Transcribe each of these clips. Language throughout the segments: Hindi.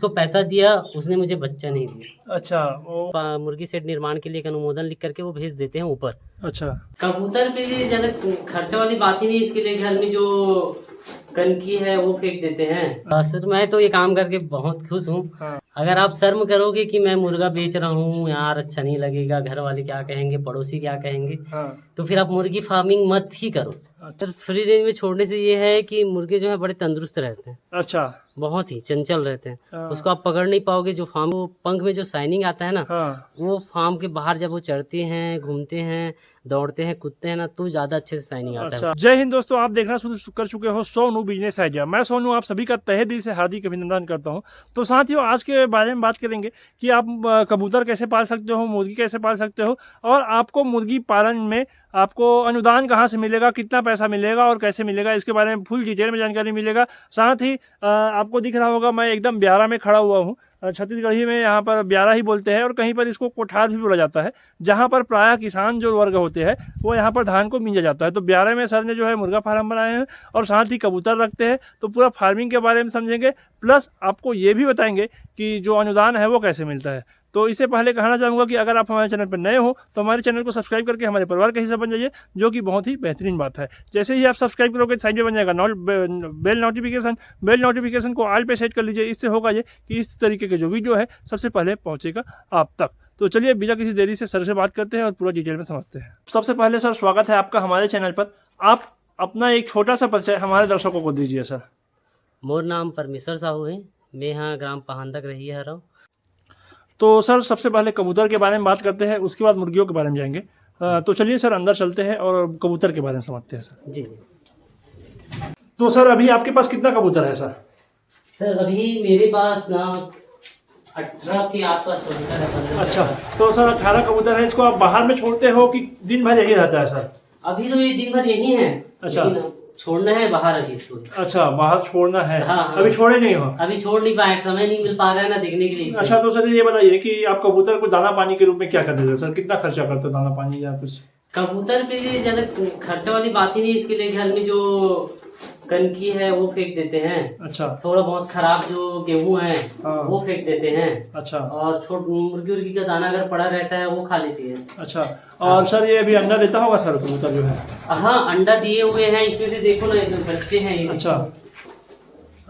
जिसको पैसा दिया उसने मुझे बच्चा नहीं दिया। अच्छा वो मुर्गी सेट निर्माण के लिए एक अनुमोदन लिख करके वो भेज देते हैं ऊपर। अच्छा कबूतर पे लिए ज्यादा खर्चा वाली बात ही नहीं, इसके लिए घर में जो कनकी है वो फेंक देते हैं। सर मैं तो ये काम करके बहुत खुश हूँ। हाँ। अगर आप शर्म करोगे कि मैं मुर्गा बेच रहा हूँ यार, अच्छा नहीं लगेगा, घर वाले क्या कहेंगे, पड़ोसी क्या कहेंगे, हाँ। तो फिर आप मुर्गी फार्मिंग मत ही करो। अच्छा। सर फ्री रेंज में छोड़ने से ये है कि मुर्गे जो है बड़े तंदुरुस्त रहते हैं। अच्छा। बहुत ही चंचल रहते हैं। हाँ। उसको आप पकड़ नहीं पाओगे। जो फार्म वो पंख में जो शाइनिंग आता है ना, हाँ। वो फार्म के बाहर जब वो चढ़ते हैं, घूमते हैं, दौड़ते हैं, कूदते हैं ना, तो ज्यादा अच्छे से शाइनिंग आता अच्छा। है। जय हिंद दोस्तों, आप देखना शुरू कर चुके हो सोनू बिजनेस आइडिया। मैं सोनू आप सभी का तहे दिल से हार्दिक अभिनंदन करता हूं। तो साथियों, आज के बारे में बात करेंगे कि आप कबूतर कैसे पाल सकते हो, मुर्गी कैसे पाल सकते हो, और आपको मुर्गी पालन में आपको अनुदान कहां से मिलेगा, कितना पैसा मिलेगा और कैसे मिलेगा, इसके बारे में फुल डिटेल में जानकारी मिलेगा। साथ ही आपको दिख रहा होगा मैं एकदम ब्यारा में खड़ा हुआ हूँ। छत्तीसगढ़ी में यहाँ पर ब्यारा ही बोलते हैं और कहीं पर इसको कोठार भी बोला जाता है, जहाँ पर प्रायः किसान जो वर्ग होते हैं वो यहाँ पर धान को बीजा जाता है। तो ब्यारे में सर ने जो है मुर्गा फार्म बनाए हैं और साथ ही कबूतर रखते हैं। तो पूरा फार्मिंग के बारे में समझेंगे, प्लस आपको ये भी बताएंगे कि जो अनुदान है वो कैसे मिलता है। तो इससे पहले कहना चाहूँगा कि अगर आप हमारे चैनल पर नए हो तो हमारे चैनल को सब्सक्राइब करके हमारे परिवार का हिस्सा बन जाइए, जो कि बहुत ही बेहतरीन बात है। जैसे ही आप सब्सक्राइब करोगे साइड में बन जाएगा बेल नोटिफिकेशन को ऑल पे सेट कर लीजिए। इससे होगा ये कि इस तरीके के जो वीडियो है सबसे पहले पहुँचेगा आप तक। तो चलिए बिना किसी देरी से सर से बात करते हैं और पूरा डिटेल में समझते हैं। सबसे पहले सर स्वागत है आपका हमारे चैनल पर। आप अपना एक छोटा सा परिचय हमारे दर्शकों को दीजिए सर। मोर नाम परमेश्वर साहू है, मैं यहाँ ग्राम पहांदक रही है रहा। तो सर सबसे पहले कबूतर के बारे में बात करते हैं, उसके बाद मुर्गियों के बारे में जाएंगे। तो चलिए सर अंदर चलते हैं और कबूतर के बारे में समझते हैं सर। जी जी। तो सर अभी आपके पास कितना कबूतर है सर? सर अभी मेरे पास ना 18 के आसपास कबूतर है। 15। अच्छा, तो सर 18 कबूतर है। इसको आप बाहर में छोड़ते हो कि दिन भर यही रहता है सर? अभी तो ये दिन भर यही है। अच्छा, छोड़ना है बाहर अभी इसको। अच्छा, बाहर छोड़ना है। हाँ, हाँ। अभी छोड़े नहीं हो? अभी छोड़ नहीं पाए, समय नहीं मिल पा रहा है ना देखने के लिए। अच्छा, तो सर ये बताइए कि आप कबूतर को दाना पानी के रूप में क्या कर देते हो सर? कितना खर्चा करते हो दाना पानी या कुछ? कबूतर पे ज्यादा खर्चा वाली बात ही नहीं, इसके लिए घर में जो कनकी है वो फेंक देते हैं। अच्छा। थोड़ा बहुत खराब जो गेहूं है वो फेंक देते हैं। अच्छा। और छोट मुर्गी उर्गी का दाना अगर पड़ा रहता है वो खा लेती है। अच्छा, और सर ये अभी अंडा देता होगा सर कबूतर जो है? हाँ, अंडा दिए हुए हैं। इसमें से देखो ना, ये बच्चे हैं ये। अच्छा।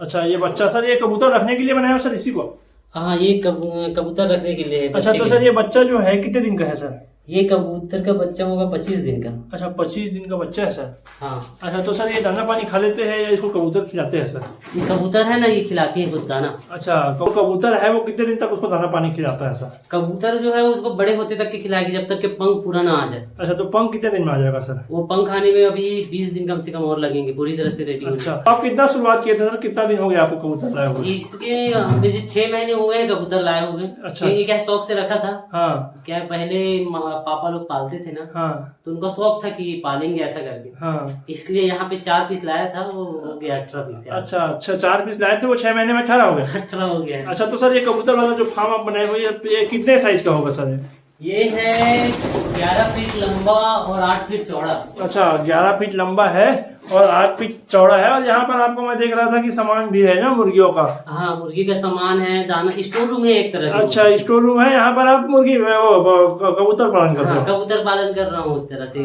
अच्छा, ये बच्चा सर ये कबूतर रखने के लिए बनाया सर इसी को? हाँ, ये कबूतर रखने के लिए है। अच्छा, तो सर ये बच्चा जो है कितने दिन का है सर? ये कबूतर का बच्चा होगा 25 दिन का। अच्छा, 25 दिन का बच्चा है सर। हाँ। अच्छा, तो सर ये दाना पानी खा लेते हैं या इसको कबूतर खिलाते हैं सर? ये कबूतर है ना, ये खिलाती है खुद दाना। अच्छा, कबूतर है वो कितने दिन तक उसको दाना पानी खिलाता है सर? कबूतर जो है उसको बड़े होते तक के खिलाएगी, जब तक के पंख पूरा ना आ जाए। अच्छा, तो पंख कितने दिन में आ जाएगा सर? वो पंख आने में अभी 20 दिन कम से कम और लगेंगे पूरी तरह से रेडी। अच्छा, आप कितना शुरुआत किए थे सर? कितना दिन हो गया आपको कबूतर लाए हुए? इसके 6 महीने हो गए कबूतर लाए हुए। अच्छा। ये क्या शौक से रखा था। हाँ। क्या पहले पापा लोग पालते थे ना। हाँ। तो उनका शौक था कि पालेंगे ऐसा करके। हाँ। इसलिए यहाँ पे 4 पीस लाया था, वो हो गया 18 पीस। अच्छा अच्छा, 4 पीस लाए थे, वो 6 महीने में 18 हो गए। 18 हो गया। अच्छा, तो सर ये कबूतर वाला जो फार्म आप बनाए हुए ये कितने साइज का होगा सर? ये है 11 फीट लंबा और 8 फीट चौड़ा। अच्छा, 11 फीट लंबा है और 8 फीट चौड़ा है। और यहाँ पर आपको मैं देख रहा था कि सामान भी है ना मुर्गियों का? हाँ, मुर्गी का सामान है, दाना स्टोर रूम है एक तरह का। अच्छा, स्टोर रूम है। यहाँ पर आप मुर्गी कबूतर पालन करते हो? कबूतर पालन कर रहा हूँ एक तरह से।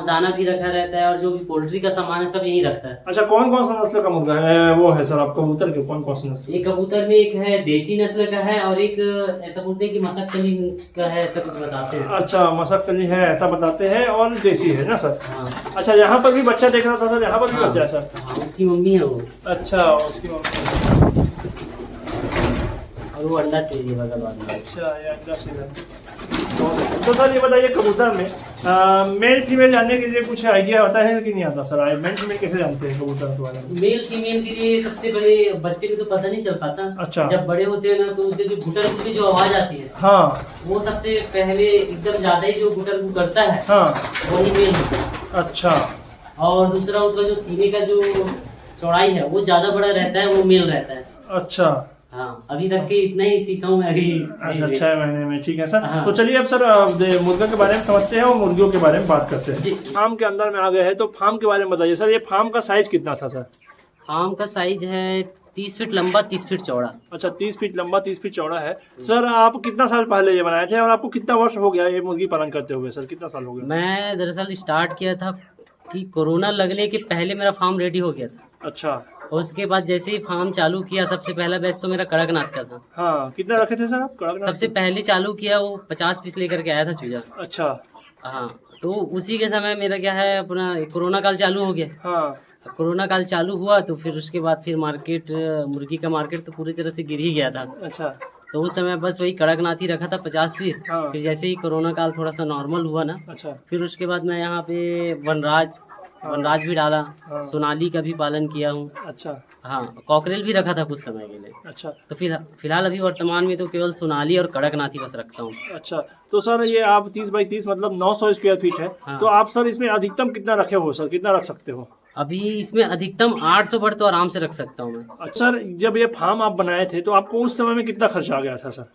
दाना भी रखा रहता है और जो भी पोल्ट्री का सामान है सब यही रखता है। अच्छा, कौन कौन सा नस्ल का मुर्गा है वो है सर? आप कबूतर के कौन कौन सा नस्ल? एक कबूतर में एक है देसी नस्ल का है और एक ऐसा बोलते हैं कि मसकली का है, ऐसा कुछ बताते हैं। अच्छा, मसकली है ऐसा बताते हैं और देसी है ना सर? हाँ। अच्छा, यहाँ पर भी बच्चा देख रहा था सर, यहाँ पर भी बच्चा है सर? हाँ, उसकी मम्मी है वो। अच्छा, उसकी मम्मी और वो अंडा से ये बगल वाला। अच्छा, ये अंडा से है। तो सर ये बताइए कबूतर में मेल फीमेल जानने के लिए कुछ आइडिया होता है कि नहीं आता सर? मेल फीमेल कैसे जानते हैं कबूतर के बारे में? मेल फीमेल के लिए सबसे पहले बच्चे को तो पता नहीं चल पाता। अच्छा। जब बड़े होते हैं ना तो उसके जो गुटर की जो आवाज आती है, हाँ, वो सबसे पहले एकदम ज्यादा ही जो गुटर करता है, हाँ, वही मेल होता है। अच्छा। और दूसरा उसका जो सीने का जो चौड़ाई है वो ज्यादा बड़ा रहता है, वो मेल रहता है। अच्छा। हाँ, अभी तक के इतना ही सीखा हूँ मैं अभी। अच्छा, 6 महीने में। ठीक है सर। हाँ। तो चलिए अब सर मुर्गा के बारे में समझते हैं और मुर्गियों के बारे में बात करते हैं। फार्म के अंदर में आ गए हैं तो फार्म के बारे में बताइए सर। ये फार्म का साइज कितना था सर? फार्म का साइज है 30 फीट लंबा 30 फीट चौड़ा। अच्छा, 30 फीट लंबा 30 फीट चौड़ा है। सर आप कितना साल पहले ये बनाए थे और आपको कितना वर्ष हो गया ये मुर्गी पालन करते हुए? सर कितना साल हो गया? मैं दरअसल स्टार्ट किया था कि कोरोना लगने के पहले मेरा फार्म रेडी हो गया था। अच्छा। और उसके बाद जैसे ही फार्म चालू किया, सबसे पहला बैच तो मेरा कड़कनाथ का था। हाँ, कितना रखे थे सर आप कड़कनाथ? सबसे पहले चालू किया वो 50 पीस लेकर के आया था चूजा। अच्छा। हाँ, तो उसी के समय मेरा क्या है अपना कोरोना काल चालू हो गया। हाँ। कोरोना काल चालू हुआ तो फिर उसके बाद फिर मार्केट, मुर्गी का मार्केट तो पूरी तरह से गिर ही गया था। अच्छा। तो उस समय बस वही कड़कनाथ ही रखा था 50 पीस। हाँ। फिर जैसे ही कोरोना काल थोड़ा सा नॉर्मल हुआ ना, अच्छा। फिर उसके बाद मैं यहाँ पे वनराज भी डाला। हाँ। सोनाली का भी पालन किया हूँ। अच्छा। हाँ, कॉकरेल भी रखा था कुछ समय के लिए। अच्छा। तो फिलहाल अभी वर्तमान में तो केवल सोनाली और कड़कनाथ ही बस रखता हूँ। अच्छा, तो सर ये आप 30 बाई 30 मतलब 900 स्क्वायर फीट है। हाँ। तो आप सर इसमें अधिकतम कितना रखे हो सर, कितना रख सकते हो? अभी इसमें अधिकतम 800 बर्ड तो आराम से रख सकता हूँ मैं। अच्छा, सर जब ये फार्म आप बनाए थे तो आपको उस समय में कितना खर्चा आ गया था सर?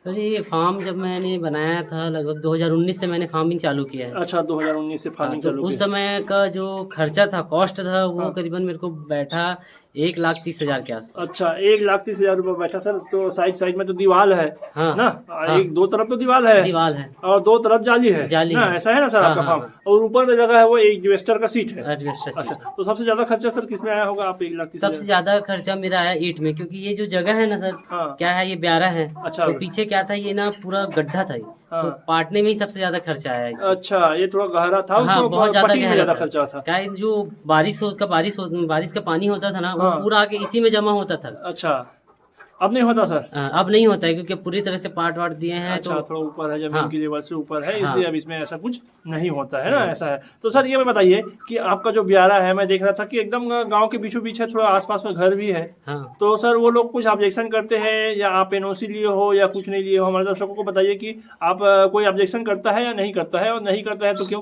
तो ये फार्म जब मैंने बनाया था लगभग 2019 से मैंने फार्मिंग चालू किया है। अच्छा, 2019 से फार्मिंग तो चालू उस किया। समय का जो खर्चा था, कॉस्ट था, वो हाँ। करीबन मेरे को बैठा 1,30,000 के आसपास। अच्छा, 1,30,000 रुपये बैठा सर। तो साइड में तो दीवार है हाँ। ना? हाँ। एक दो तरफ तो दीवार है और दो तरफ जाली है ना? है। ऐसा है ना सर हाँ, आपका हाँ, फार्म? और ऊपर में जगह है वो एस्बेस्टस का सीट है। अच्छा, तो सबसे ज्यादा खर्चा सर किसमें आया होगा? आप 1,30,000? सबसे ज्यादा खर्चा मेरा आया ईंट में, क्योंकि ये जो जगह है ना सर, हाँ। क्या है ये ब्यारा है। अच्छा। तो पीछे क्या था, ये ना पूरा गड्ढा था ये। हाँ। तो पाटने में ही सबसे ज्यादा खर्चा आया इसमें। अच्छा, ये थोड़ा गहरा था। हाँ, बहुत ज्यादा पट्टी में गहरा ज्यादा था। खर्चा था। क्या है, जो बारिश का पानी होता था ना, वो हाँ। पूरा आके इसी में जमा होता था। अच्छा, अब नहीं होता सर? अब नहीं होता है, क्योंकि पूरी तरह से पाट वाट दिए हैं। अच्छा, तो थोड़ा ऊपर है, जमीन हाँ। की लेवल से ऊपर है, हाँ। इसलिए अब इसमें ऐसा कुछ नहीं होता है ना? ऐसा है। तो सर ये बताइए कि आपका जो ब्यारा है, मैं देख रहा था कि एकदम गांव के बीचों बीच है, थोड़ा आसपास में घर भी है। हाँ। तो सर वो लोग कुछ ऑब्जेक्शन करते हैं या आप एनओसी लिए हो या कुछ नहीं लिए हो? हमारे दर्शकों को बताइए कि आप कोई ऑब्जेक्शन करता है या नहीं करता है, और नहीं करता है तो क्यों?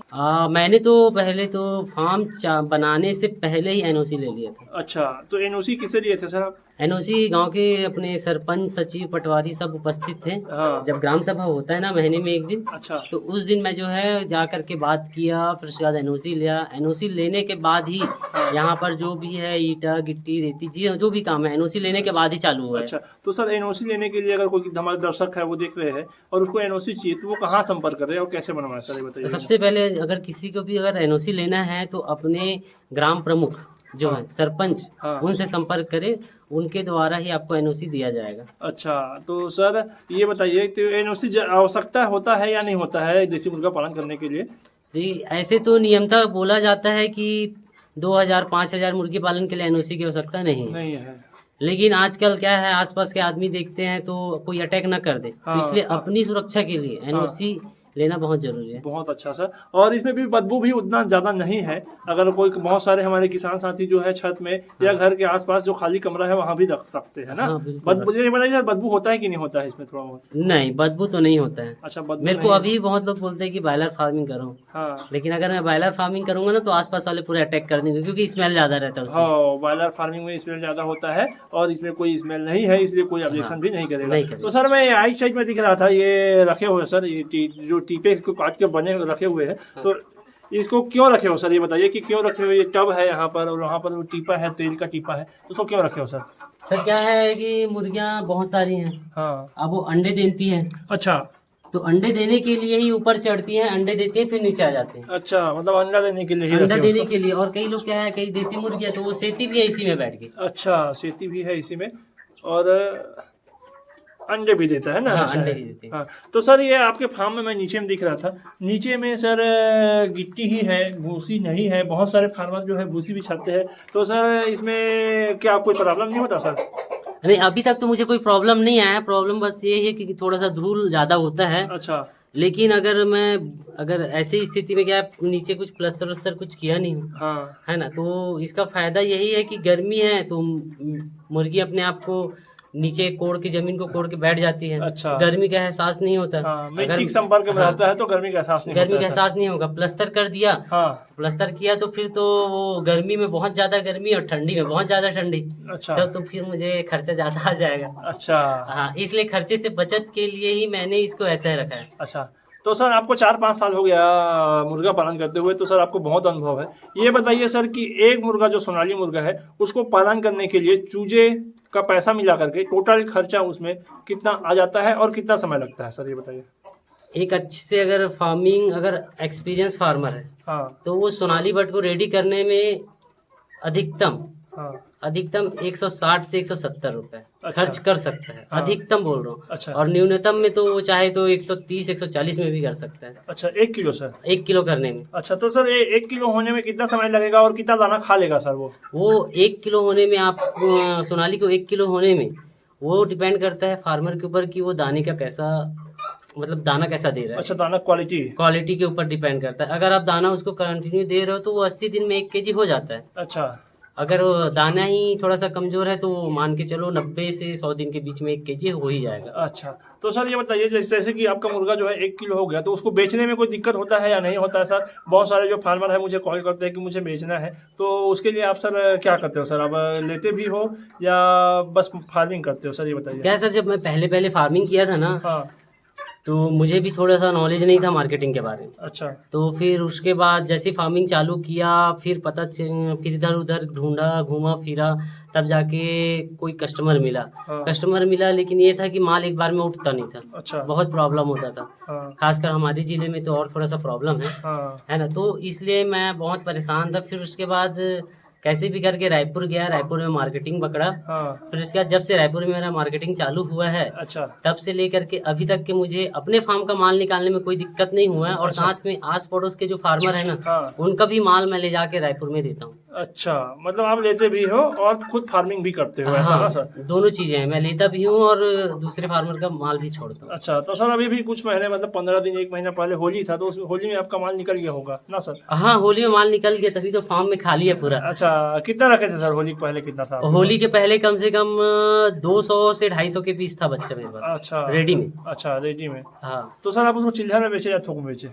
मैंने तो पहले तो फार्म बनाने से पहले ही एनओसी ले लिया था। अच्छा, तो एनओसी किससे लिए थे सर आप? एनओसी गांव के अपने सरपंच, सचिव, पटवारी सब उपस्थित थे। हाँ। जब ग्राम सभा होता है ना महीने में एक दिन, अच्छा। तो उस दिन मैं जो है जा करके बात किया, फिर उसके बाद एनओसी लिया। एनओसी लेने के बाद ही यहाँ पर जो भी है ईटा गिट्टी रेती जी जो भी काम है, एनओसी लेने के बाद ही चालू हुआ है। अच्छा, तो सर एनओसी लेने के लिए अगर कोई हमारे दर्शक है वो देख रहे हैं और उसको एनओसी चाहिए, तो वो कहाँ संपर्क कर रहे हैं और कैसे बनवाए सर, ये बताइए। सबसे पहले अगर किसी को भी अगर एनओसी लेना है तो अपने ग्राम प्रमुख जो है सरपंच, हाँ। उनसे संपर्क करें, उनके द्वारा ही आपको एनओसी दिया जाएगा। अच्छा, तो सर ये बताइए तो एनओसी आवश्यकता होता है या नहीं होता है देसी मुर्गा पालन करने के लिए? ऐसे तो नियमतः बोला जाता है कि 2,000 5,000 मुर्गी पालन के लिए एनओसी की आवश्यकता नहीं है। लेकिन आजकल क्या है, आसपास के आदमी देखते हैं तो कोई अटैक ना कर दे। हाँ। तो इसलिए अपनी सुरक्षा के लिए एनओसी लेना बहुत जरूरी है। बहुत अच्छा सर। और इसमें भी बदबू भी उतना ज्यादा नहीं है। अगर कोई, बहुत सारे हमारे किसान साथी जो है छत में या घर के आसपास जो खाली कमरा है वहाँ भी रख सकते हैं ना? हाँ, बदबू ये बताइए सर, बदबू होता है कि नहीं होता है इसमें थोड़ा बहुत? नहीं, बदबू तो नहीं होता है। अच्छा, बदबू मेरे को अभी बहुत लोग बोलते हैं कि बॉयलर फार्मिंग करो। हाँ। लेकिन अगर मैं बॉयलर फार्मिंग करूंगा ना तो आसपास वाले पूरे अटैक कर देंगे, क्योंकि स्मेल ज्यादा रहता है उसमें। हाँ, बॉयलर फार्मिंग में स्मेल ज्यादा होता है और इसमें कोई स्मेल नहीं है, इसलिए कोई ऑब्जेक्शन भी नहीं करेगा। तो सर मैं आइट साइड में दिख रहा था ये रखे हुए सर, ये जो टीपे को काट के बने रखे हुए हैं, तो इसको क्यों रखे हो सर, ये बताइए कि क्यों रखे हुए? ये टब है यहाँ पर और वहाँ पर वो टीपा है, तेल का टीपा है, उसको क्यों रखे हो सर? सर क्या है कि मुर्गियाँ बहुत सारी हैं। हाँ। अब वो अंडे देती हैं। अच्छा, तो अंडे देने के लिए ही ऊपर चढ़ती हैं, अंडे देती हैं, फिर नीचे आ जाते हैं। अच्छा, मतलब अंडा देने के लिए ही अंडा रखे देने उसको? के लिए। और कई लोग क्या है, कई देसी मुर्गियाँ तो वो सेती भी है इसी में बैठ के। अच्छा, सेती भी है इसी में और अंडे भी देता है ना? हाँ, ऐसा अंडे है। भी देते हैं। हाँ, तो सर ये आपके फार्म में मैं नीचे में दिख रहा था, नीचे में सर गिट्टी ही है, भूसी नहीं है। बहुत सारे फार्मर जो है भूसी भी छाते हैं, तो सर इसमें क्या कोई प्रॉब्लम नहीं होता सर? नहीं, अभी तक तो मुझे कोई प्रॉब्लम नहीं आया। प्रॉब्लम बस ये है कि थोड़ा सा धूल ज्यादा होता है। अच्छा। लेकिन अगर ऐसी स्थिति में क्या नीचे कुछ प्लस्तर वस्तर कुछ किया नहीं हूँ, हाँ। है ना, तो इसका फायदा यही है कि गर्मी है तो मुर्गी अपने आप को नीचे कोड़ के, जमीन को कोड़ के बैठ जाती है। अच्छा। गर्मी का एहसास नहीं होता। हाँ, मिट्टी के संपर्क में रहता है तो गर्मी का एहसास नहीं गर्मी होता का है एहसास नहीं होगा। प्लस्तर कर दिया, हाँ। प्लस्तर किया तो फिर तो वो गर्मी में बहुत ज्यादा गर्मी और ठंडी में बहुत ज्यादा ठंडी। अच्छा। तो फिर मुझे खर्चा ज्यादा आ जाएगा। अच्छा। हाँ, इसलिए खर्चे से बचत के लिए ही मैंने इसको ऐसा रखा है। अच्छा, तो सर आपको 4-5 साल हो गया मुर्गा पालन करते हुए, तो सर आपको बहुत अनुभव है। ये बताइए सर कि एक मुर्गा जो सोनाली मुर्गा है उसको पालन करने के लिए चूजे का पैसा मिला करके टोटल खर्चा उसमें कितना आ जाता है और कितना समय लगता है, सर ये बताइए। एक अच्छे से अगर एक्सपीरियंस फार्मर है, हाँ, तो वो सोनाली बट को रेडी करने में अधिकतम हाँ, अधिकतम 160 से 170 रुपए अच्छा। खर्च कर सकता है। हाँ। अधिकतम बोल रहा हूँ। अच्छा। और न्यूनतम में तो वो चाहे तो 130 140 में भी कर सकता है। अच्छा, 1 किलो सर? 1 किलो करने में। अच्छा, तो सर ये 1 किलो होने में कितना समय लगेगा और कितना दाना खा लेगा सर वो? 1 किलो होने में आप सोनाली को 1 किलो होने में वो डिपेंड करता है फार्मर के ऊपर कि वो दाने का कैसा, मतलब दाना कैसा दे रहा है। अच्छा, दाना क्वालिटी के ऊपर डिपेंड करता है। अगर आप दाना उसको कंटिन्यू दे रहे हो तो वो 80 दिन में 1 केजी हो जाता है। अच्छा। अगर वो दाना ही थोड़ा सा कमजोर है तो मान के चलो 90 से 100 दिन के बीच में 1 केजी हो ही जाएगा। अच्छा, तो सर ये बताइए जैसे कि आपका मुर्गा जो है 1 किलो हो गया, तो उसको बेचने में कोई दिक्कत होता है या नहीं होता है सर? बहुत सारे जो फार्मर है मुझे कॉल करते हैं कि मुझे बेचना है, तो उसके लिए आप सर क्या करते हो सर? आप लेते भी हो या बस फार्मिंग करते हो, सर ये बताइए। क्या सर, जब मैं पहले फार्मिंग किया था ना, हाँ, तो मुझे भी थोड़ा सा नॉलेज नहीं था मार्केटिंग के बारे में। अच्छा। तो फिर उसके बाद जैसे फार्मिंग चालू किया, फिर फिर इधर उधर ढूंढा, घूमा फिरा, तब जाके कोई कस्टमर मिला। हाँ। कस्टमर मिला, लेकिन ये था कि माल एक बार में उठता नहीं था। अच्छा। बहुत प्रॉब्लम होता था। हाँ, खासकर हमारे जिले में तो और थोड़ा सा प्रॉब्लम हाँ, है ना। तो इसलिए मैं बहुत परेशान था। फिर उसके बाद कैसे भी करके रायपुर गया, रायपुर में मार्केटिंग पकड़ा। हाँ, फिर उसके बाद जब से रायपुर में मेरा मार्केटिंग चालू हुआ है, अच्छा, तब से लेकर के अभी तक के मुझे अपने फार्म का माल निकालने में कोई दिक्कत नहीं हुआ है। और अच्छा। साथ में आस पड़ोस के जो फार्मर है ना, हाँ, उनका भी माल मैं ले जाके रायपुर में देता हूँ। अच्छा, मतलब आप लेते भी हो और खुद फार्मिंग भी करते हो, ऐसा ना हाँ, सर? दोनों चीजें हैं, मैं लेता भी हूँ और दूसरे फार्मर का माल भी छोड़ता हूँ। अच्छा, तो सर अभी भी कुछ महीने मतलब 15 दिन 1 महीना पहले होली था, तो उस होली में आपका माल निकल गया होगा ना सर? हाँ, होली में माल निकल गया, तभी तो फार्म में खाली है पूरा। अच्छा, कितना रखे थे सर होली के पहले, कितना था? होली के पहले कम से कम 200 से 250 के पीस था बच्चा मेरे पास। अच्छा, रेडी में। अच्छा, रेडी में। हाँ, तो सर आप उसको चिल्हर में बेचे या थोक में बेचे?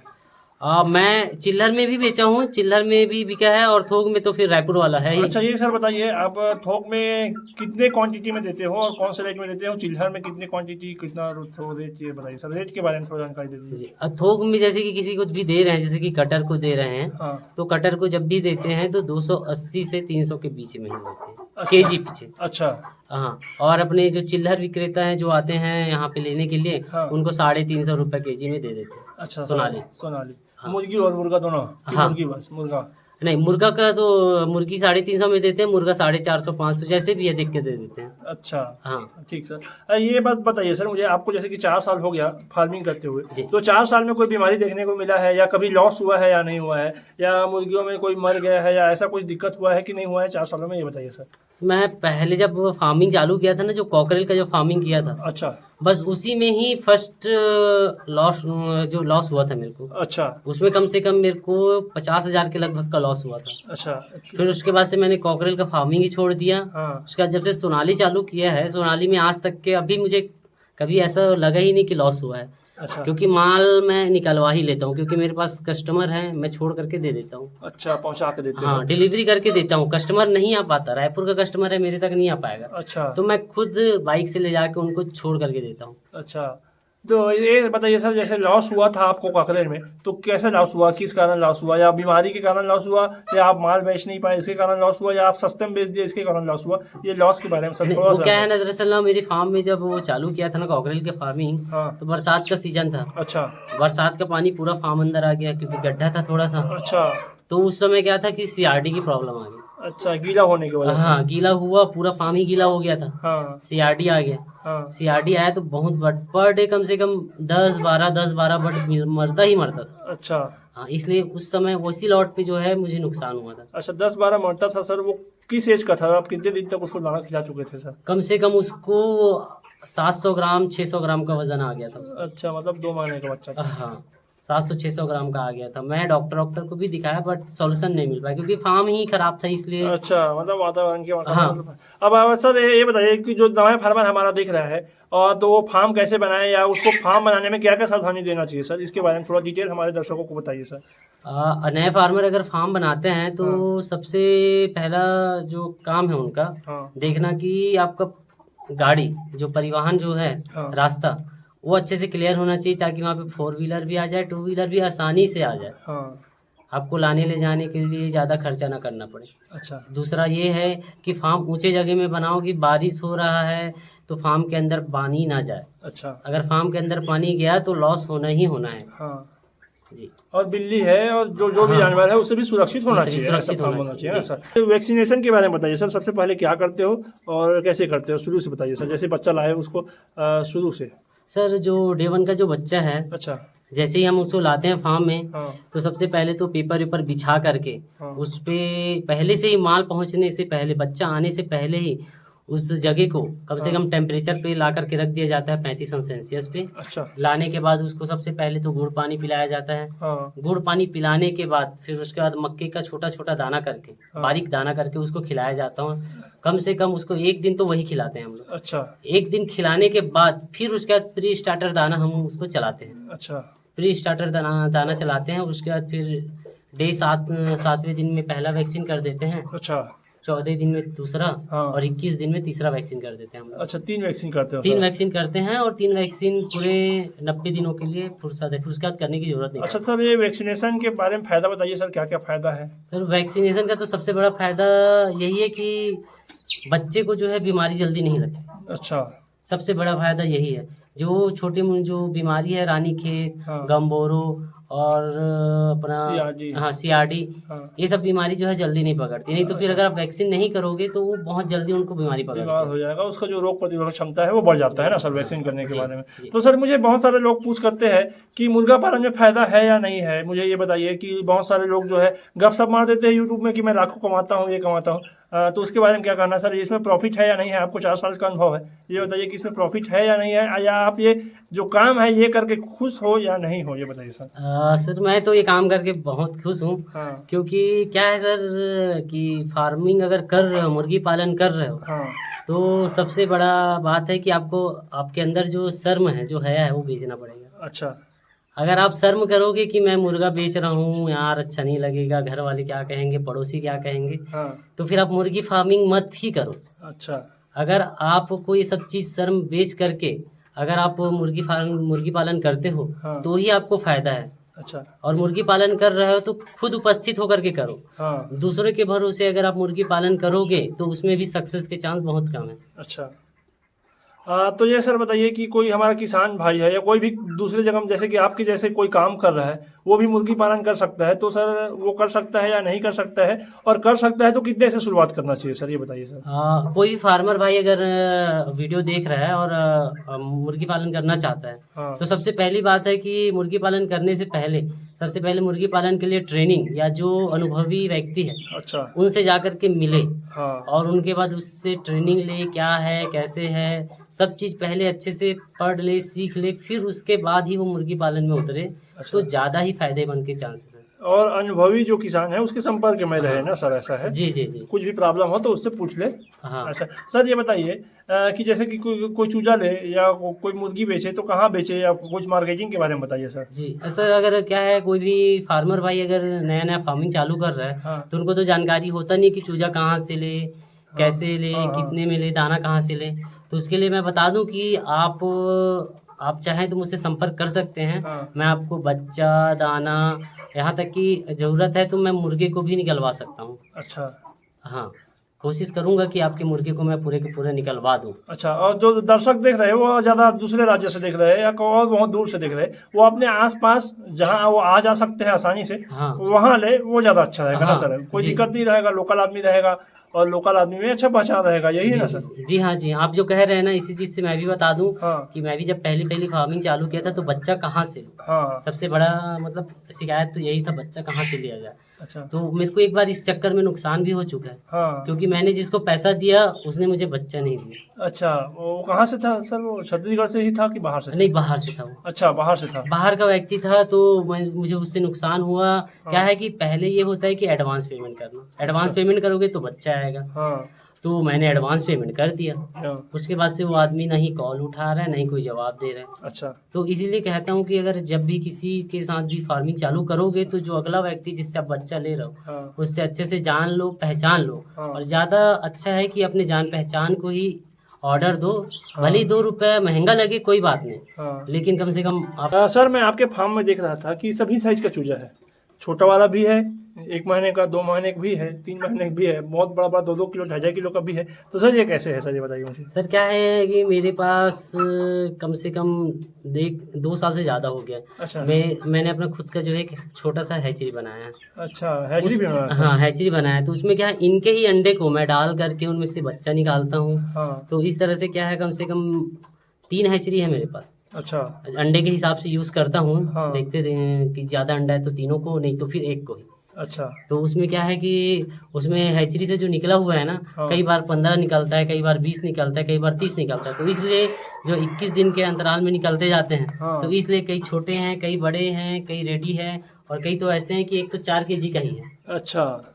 मैं चिल्लर में भी बेचा हूँ, चिल्लर में भी बिका है, और थोक में तो फिर रायपुर वाला है ही। अच्छा, ये सर बताइए आप थोक में कितने क्वांटिटी में देते हो और कौन से रेट में देते हो? चिल्हर में कितनी क्वांटिटी, कितना रेट, ये बताइए सर, रेट के बारे में थोड़ा जानकारी दे दीजिए। थोक में जैसे कि किसी को भी दे रहे हैं, जैसे कि कटर को दे रहे हैं, हाँ, तो कटर को जब भी देते हैं तो 280 से 300 के बीच में ही देते हैं। अच्छा। केजी पीछे। अच्छा, हाँ, और अपने जो चिल्लर विक्रेता हैं जो आते हैं यहाँ पे लेने के लिए, हाँ। उनको 350 रुपए केजी में दे देते हैं। अच्छा, सोनाली। हाँ। मुर्गी और मुर्गा दोनों? हाँ। मुर्गी बस, मुर्गा नहीं, मुर्गा का तो मुर्गी 350 में देते हैं, मुर्गा 450 500 जैसे भी है देख के दे देते हैं। अच्छा, हाँ, ठीक सर। ये बात बताइए सर मुझे, आपको जैसे कि 4 साल हो गया फार्मिंग करते हुए, जी। तो 4 साल में कोई बीमारी देखने को मिला है या कभी लॉस हुआ है या नहीं हुआ है, या मुर्गियों में कोई मर गया है या ऐसा कुछ दिक्कत हुआ है कि नहीं हुआ है 4 सालों में, ये बताइए सर। मैं पहले जब फार्मिंग चालू किया था ना, जो कॉकरेल का जो फार्मिंग किया था, अच्छा, बस उसी में ही फर्स्ट लॉस हुआ था मेरे को। अच्छा, उसमें कम से कम मेरे को 50,000 के लगभग का लॉस हुआ था। अच्छा, फिर उसके बाद से मैंने कॉकरेल का फार्मिंग ही छोड़ दिया। हाँ, उसके बाद जब से सोनाली चालू किया है, सोनाली में आज तक के अभी मुझे कभी ऐसा लगा ही नहीं कि लॉस हुआ है। अच्छा, क्योंकि माल मैं निकलवा ही लेता हूँ, क्योंकि मेरे पास कस्टमर हैं, मैं छोड़ करके दे देता हूँ। अच्छा, पहुंचा के देते हो? हाँ, डिलीवरी करके देता हूँ। कस्टमर नहीं आ पाता, रायपुर का कस्टमर है, मेरे तक नहीं आ पाएगा, अच्छा, तो मैं खुद बाइक से ले जाके उनको छोड़ करके देता हूँ। अच्छा, तो ये बताइए सर, जैसे लॉस हुआ था आपको कॉकरेल में, तो कैसे लॉस हुआ, किस कारण लॉस हुआ? या बीमारी के कारण लॉस हुआ, या आप माल बेच नहीं पाए इसके कारण लॉस हुआ, या आप सस्ते में बेच दिए इसके कारण लॉस हुआ? ये लॉस के बारे में सर थोड़ा वो सा। क्या है ना, दरअसल ना मेरी फार्म में जब वो चालू किया था ना कॉकरेल के फार्मिंग, हाँ, तो बरसात का सीजन था। अच्छा, बरसात का पानी पूरा फार्म अंदर आ गया, क्योंकि गड्ढा था थोड़ा सा। अच्छा, तो उस समय क्या था कि सीआरडी की प्रॉब्लम आ गई। अच्छा, गीला होने की वजह से? हाँ, गीला हुआ, पूरा फार्म ही गीला हो गया था। हाँ, सीआरडी आ गया। हाँ, सीआरडी आया तो बहुत बट पर डे कम से कम 10-12 बट मरता ही मरता था। अच्छा, हाँ, इसलिए उस समय उसी लॉट पे जो है मुझे नुकसान हुआ था। अच्छा, 10-12 मरता था सर, वो किस एज का था? आप कितने दिन तक उसको दाना खिला चुके थे सर? कम से कम उसको 700 ग्राम 600 ग्राम का वजन आ गया था उसका। अच्छा, मतलब 2 महीने का बच्चा था। हाँ, 700-600 ग्राम का आ गया था। मैं डॉक्टर को भी दिखाया, बट सॉल्यूशन नहीं मिल पाया, क्योंकि फार्म ही खराब था इसलिए। अच्छा, मतलब वातावरण के हाँ। अब सर ये बताइए कि जो नया फार्मर हमारा देख रहा है, और तो वो फार्म कैसे बनाए, या उसको फार्म बनाने में क्या क्या सावधानी देना चाहिए सर, इसके बारे में थोड़ा डिटेल हमारे दर्शकों को बताइए सर। नए फार्मर अगर फार्म बनाते हैं तो सबसे पहला जो काम है उनका, हाँ, देखना कि आपका गाड़ी जो परिवहन जो है, हाँ, रास्ता वो अच्छे से क्लियर होना चाहिए ताकि वहाँ पे 4 व्हीलर भी आ जाए, 2 व्हीलर भी आसानी से आ जाए। हाँ। आपको लाने ले जाने के लिए ज़्यादा खर्चा ना करना पड़े। अच्छा। दूसरा ये है कि फार्म ऊंचे जगह में बनाओ कि बारिश हो रहा है तो फार्म के अंदर पानी ना जाए। अच्छा। अगर फार्म के अंदर पानी गया तो लॉस होना ही होना है। हाँ जी। और बिल्ली है और जो भी जानवर है उससे भी सुरक्षित होना चाहिए, सुरक्षित होना चाहिए ना सर। तो वैक्सीनेशन के बारे में बताइए सर, सबसे पहले क्या करते हो और कैसे करते हो, शुरू से बताइए सर। जैसे बच्चा लाए उसको शुरू से। सर जो डे 1 का जो बच्चा है, अच्छा। जैसे ही हम उसको लाते हैं फार्म में, हाँ। तो सबसे पहले तो पेपर वेपर बिछा करके हाँ। उस पे पहले से ही माल पहुंचने से पहले, बच्चा आने से पहले ही उस जगह को कम से कम टेम्परेचर पे ला करके रख दिया जाता है 35 अंश सेल्सियस पे। अच्छा। लाने के बाद उसको सबसे पहले तो गुड़ पानी पिलाया जाता है। हाँ। गुड़ पानी पिलाने के बाद फिर उसके बाद मक्के का छोटा छोटा दाना करके, बारीक दाना करके उसको खिलाया जाता है। कम से कम उसको 1 दिन तो वही खिलाते हैं हम लोग। अच्छा। 1 दिन खिलाने के बाद फिर उसके बाद प्री स्टार्टर दाना हम उसको चलाते हैं। अच्छा। प्री स्टार्टर दाना चलाते हैं। उसके बाद फिर डे 7वें दिन में पहला वैक्सीन कर देते हैं। अच्छा। 14 दिन में दूसरा। हाँ। और 21 दिन में तीसरा वैक्सीन कर देते हैं हम लोग। अच्छा, 3 वैक्सीन करते हो? 3 वैक्सीन करते हैं और 3 वैक्सीन पूरे 90 दिनों के लिए फुर्सत है, उसके बाद करने की जरूरत नहीं। अच्छा सर, ये वैक्सीनेशन के बारे में फ़ायदा बताइए सर, क्या क्या फ़ायदा है? सर वैक्सीनेशन का तो सबसे बड़ा फायदा यही है कि बच्चे को जो है बीमारी जल्दी नहीं लगती। अच्छा। सबसे बड़ा फायदा यही है। जो छोटी जो बीमारी है रानीखेत, हाँ। गम्बोरो और अपना CRD। हाँ CRD, हाँ। ये सब बीमारी जो है जल्दी नहीं पकड़ती। नहीं तो फिर अगर आप वैक्सीन नहीं करोगे तो वो बहुत जल्दी उनको बीमारी बीमार पकड़ती हो जाएगा, उसका जो रोग प्रतिरोधक क्षमता है वो बढ़ जाता है ना सर, वैक्सीन करने के जी, बारे में। जी। तो सर मुझे बहुत सारे लोग पूछ करते हैं कि मुर्गा पालन में फ़ायदा है या नहीं है। मुझे ये बताइए कि बहुत सारे लोग जो है गपशप मार देते हैं यूट्यूब में कि मैं लाखों कमाता हूँ, ये कमाता हूँ। तो उसके बारे में क्या कहना सर, इसमें प्रॉफिट है या नहीं है? आपको 4 साल का अनुभव है, ये बताइए कि इसमें प्रॉफिट है या नहीं है, या आप ये जो काम है ये करके खुश हो या नहीं हो, ये बताइए सर। सर मैं तो ये काम करके बहुत खुश हूँ। हाँ। क्योंकि क्या है सर कि फार्मिंग अगर कर रहे हो, मुर्गी पालन कर रहे हो, हाँ। तो सबसे बड़ा बात है कि आपको आपके अंदर जो शर्म है, जो है वो बेचना पड़ेगा। अच्छा। अगर आप शर्म करोगे कि मैं मुर्गा बेच रहा हूँ यार, अच्छा नहीं लगेगा, घर वाले क्या कहेंगे, पड़ोसी क्या कहेंगे, हाँ। तो फिर आप मुर्गी फार्मिंग मत ही करो। अच्छा। अगर आपको ये सब चीज़ शर्म बेच करके अगर आप मुर्गी पालन करते हो, हाँ। तो ही आपको फायदा है। अच्छा। और मुर्गी पालन कर रहे हो तो खुद उपस्थित होकर के करो। हाँ। दूसरे के भरोसे अगर आप मुर्गी पालन करोगे तो उसमें भी सक्सेस के चांस बहुत कम है। अच्छा। तो ये सर बताइए कि कोई हमारा किसान भाई है या कोई भी दूसरे जगह में जैसे कि आपके जैसे कोई काम कर रहा है, वो भी मुर्गी पालन कर सकता है, तो सर वो कर सकता है या नहीं कर सकता है, और कर सकता है तो कितने से शुरुआत करना चाहिए सर, ये बताइए सर। कोई फार्मर भाई अगर वीडियो देख रहा है और मुर्गी पालन करना चाहता है, हाँ। तो सबसे पहली बात है कि मुर्गी पालन करने से पहले सबसे पहले मुर्गी पालन के लिए ट्रेनिंग या जो अनुभवी व्यक्ति है, अच्छा, उनसे जाकर के मिले। हाँ। और उनके बाद उससे ट्रेनिंग ले, क्या है कैसे है सब चीज़ पहले अच्छे से पढ़ ले, सीख ले, फिर उसके बाद ही वो मुर्गी पालन में उतरे। अच्छा। तो ज़्यादा ही फायदेमंद के चांसेस हैं। और अनुभवी जो किसान है उसके संपर्क में रहे ना सर, ऐसा है? जी जी जी। कुछ भी प्रॉब्लम हो तो उससे पूछ ले। हाँ। अच्छा सर, ये बताइए कि जैसे कि कोई चूजा ले या कोई मुर्गी बेचे तो कहाँ बेचे, या कुछ मार्केटिंग के बारे में बताइए सर। जी सर, अगर क्या है कोई भी फार्मर भाई अगर नया नया फार्मिंग चालू कर रहा है, हाँ। तो उनको तो जानकारी होता नहीं कि चूजा कहाँ से ले, कैसे ले, हाँ। कितने में ले, दाना कहाँ से ले। तो उसके लिए मैं बता दूं कि आप चाहें तो मुझसे संपर्क कर सकते हैं। हाँ। मैं आपको बच्चा, दाना, यहाँ तक कि ज़रूरत है तो मैं मुर्गे को भी निकलवा सकता हूँ। अच्छा। हाँ, कोशिश करूँगा कि आपके मुर्गे को मैं पूरे के पूरे निकलवा दूँ। अच्छा, और जो दर्शक देख रहे हैं वो ज़्यादा दूसरे राज्य से देख रहे हैं या और बहुत दूर से देख रहे हैं, वो अपने आसपास जहां वो आ जा सकते हैं आसानी से, हाँ। वहां ले, वो ज़्यादा अच्छा रहेगा ना हाँ, सर? कोई जी। दिक्कत नहीं रहेगा, लोकल आदमी रहेगा और लोकल आदमी में अच्छा पहचान रहेगा, यही है ना सर? जी हाँ जी, आप जो कह रहे हैं ना, इसी चीज़ से मैं भी बता दूं हाँ। कि मैं भी जब पहली फार्मिंग चालू किया था तो बच्चा कहाँ से लूं, हाँ। सबसे बड़ा मतलब शिकायत तो यही था, बच्चा कहाँ से लिया जाए। अच्छा। तो मेरे को एक बार इस चक्कर में नुकसान भी हो चुका है। हाँ। क्योंकि मैंने जिसको पैसा दिया उसने मुझे बच्चा नहीं दिया। अच्छा, वो कहाँ से था सर? वो छत्तीसगढ़ से ही था कि बाहर से था? नहीं, बाहर से था वो। अच्छा, बाहर से था। बाहर का व्यक्ति था, तो मुझे उससे नुकसान हुआ। क्या है कि पहले ये होता है कि एडवांस पेमेंट करना, एडवांस पेमेंट करोगे तो बच्चा आएगा। हाँ। तो मैंने एडवांस पेमेंट कर दिया। हाँ। उसके बाद से वो आदमी नहीं कॉल उठा रहा है, नहीं कोई जवाब दे रहा है। अच्छा। तो इसीलिए कहता हूँ कि अगर जब भी किसी के साथ भी फार्मिंग चालू करोगे तो जो अगला व्यक्ति जिससे आप बच्चा ले रहे हो, हाँ। उससे अच्छे से जान लो, पहचान लो। हाँ। और ज़्यादा अच्छा है कि अपने जान पहचान को ही ऑर्डर दो, भले ही 2 रुपए महंगा लगे कोई बात नहीं, लेकिन कम से कम आप। सर मैं आपके फार्म में देख रहा था कि सभी साइज का चूजा है, छोटा वाला भी है, 1 महीने का, 2 महीने का भी है, 3 महीने का भी है, बहुत बड़ा बड़ा 2-2 किलो 2.5 किलो का भी है। तो सर ये कैसे है सर, ये बताइए मुझे। सर क्या है कि मेरे पास कम से कम 2 साल से ज़्यादा हो गया। अच्छा। मैंने अपना खुद का जो है एक छोटा सा हैचरी बनाया है। अच्छा, हैचरी भी बनाया? हाँ, हैचरी बनाया है। तो उसमें क्या है, इनके ही अंडे को मैं डाल करके उनमें से बच्चा निकालता हूँ। हाँ। तो इस तरह से क्या है, कम से कम 3 हैचरी है मेरे पास। अच्छा। अंडे के हिसाब से यूज़ करता हूँ। हाँ। देखते कि ज़्यादा अंडा है तो तीनों को, नहीं तो फिर एक को ही। अच्छा। तो उसमें क्या है कि उसमें हैचरी से जो निकला हुआ है ना, हाँ। कई बार 15 निकलता है, कई बार 20 निकलता है, कई बार 30 निकलता है। तो इसलिए जो 21 दिन के अंतराल में निकलते जाते हैं। हाँ। तो इसलिए कई छोटे हैं, कई बड़े हैं, कई रेडी हैं, और कई तो ऐसे हैं कि एक तो 4 kg का ही है। अच्छा।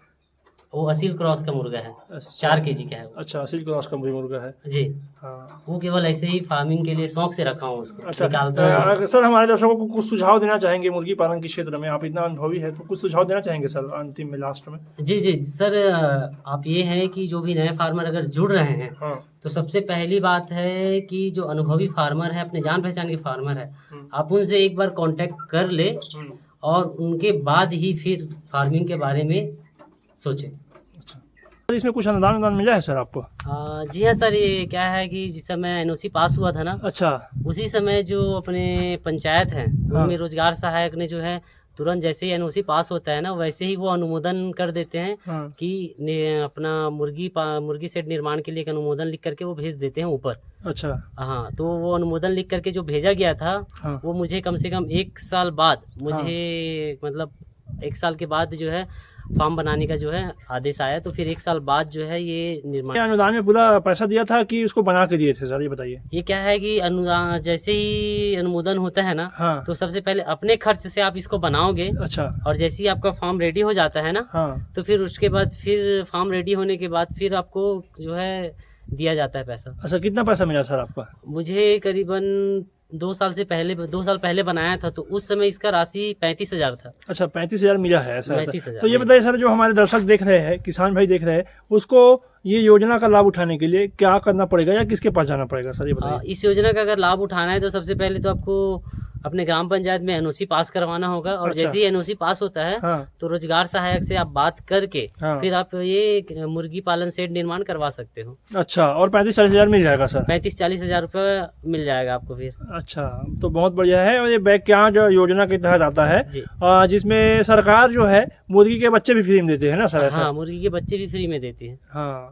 वो असील क्रॉस का मुर्गा है। 4 kg का है वो। अच्छा, असील क्रॉस का मुर्गा है जी। हाँ। वो केवल ऐसे ही फार्मिंग के लिए शौक से रखा हूँ उसको। अच्छा। निकालता सर हमारे दर्शकों को कुछ सुझाव देना चाहेंगे मुर्गी पालन के क्षेत्र में, आप इतना अनुभवी है तो कुछ सुझाव देना चाहेंगे सर अंतिम में, लास्ट में? जी जी सर, आप ये है कि जो भी नए फार्मर अगर जुड़ रहे हैं, हाँ। तो सबसे पहली बात है कि जो अनुभवी फार्मर है, अपने जान पहचान के फार्मर है, आप उनसे एक बार कांटेक्ट कर ले, और उनके बाद ही फिर फार्मिंग के बारे में सोचें। अच्छा। इसमें कुछ अनुदान मिला है सर आपको? जी हाँ सर, ये क्या है कि जिस समय NOC पास हुआ था ना, अच्छा, उसी उसी समय जो अपने पंचायत हैं उनमें रोजगार सहायक ने जो है तुरंत जैसे ही NOC पास होता है ना, वैसे ही वो अनुमोदन कर देते हैं। हाँ। कि अपना मुर्गी शेड निर्माण के लिए एक अनुमोदन लिख करके वो भेज देते हैं ऊपर। अच्छा। हाँ, तो वो अनुमोदन लिख करके जो भेजा गया था, हाँ। वो मुझे कम से कम 1 साल बाद मुझे मतलब 1 साल के बाद जो है फार्म बनाने का जो है आदेश आया। तो फिर 1 साल बाद जो है ये निर्माण। अनुदान में पूरा पैसा दिया था कि उसको बना के दिए थे सर, ये बताइए। ये क्या है कि अनुदान जैसे ही अनुमोदन होता है ना, हाँ। तो सबसे पहले अपने खर्च से आप इसको बनाओगे। अच्छा। और जैसे ही आपका फार्म रेडी हो जाता है ना, हाँ। तो फिर उसके बाद फिर फार्म रेडी होने के बाद फिर आपको जो है दिया जाता है पैसा। अच्छा, कितना पैसा मिला सर आपका? मुझे करीबन 2 साल पहले बनाया था, तो उस समय इसका राशि 35,000 था। अच्छा, 35,000 मिला है ऐसा? 35,000। तो ये बताइए सर, जो हमारे दर्शक देख रहे हैं, किसान भाई देख रहे हैं, उसको ये योजना का लाभ उठाने के लिए क्या करना पड़ेगा या किसके पास जाना पड़ेगा सर, ये बताइए। इस योजना का अगर लाभ उठाना है तो सबसे पहले तो आपको अपने ग्राम पंचायत में NOC पास करवाना होगा। और अच्छा। जैसे ही NOC पास होता है, हाँ। तो रोजगार सहायक से आप बात करके हाँ। फिर आप ये मुर्गी पालन शेड निर्माण करवा सकते हो। अच्छा, और 35-40 हजार मिल जाएगा सर? 35-40 हजार रुपये मिल जाएगा आपको फिर। अच्छा, तो बहुत बढ़िया है। और ये बैग क्या जो योजना के तहत आता है, जिसमें सरकार जो है मुर्गी के बच्चे भी फ्री में देते हैं ना सर? हाँ, मुर्गी के बच्चे भी फ्री में देती है। हाँ।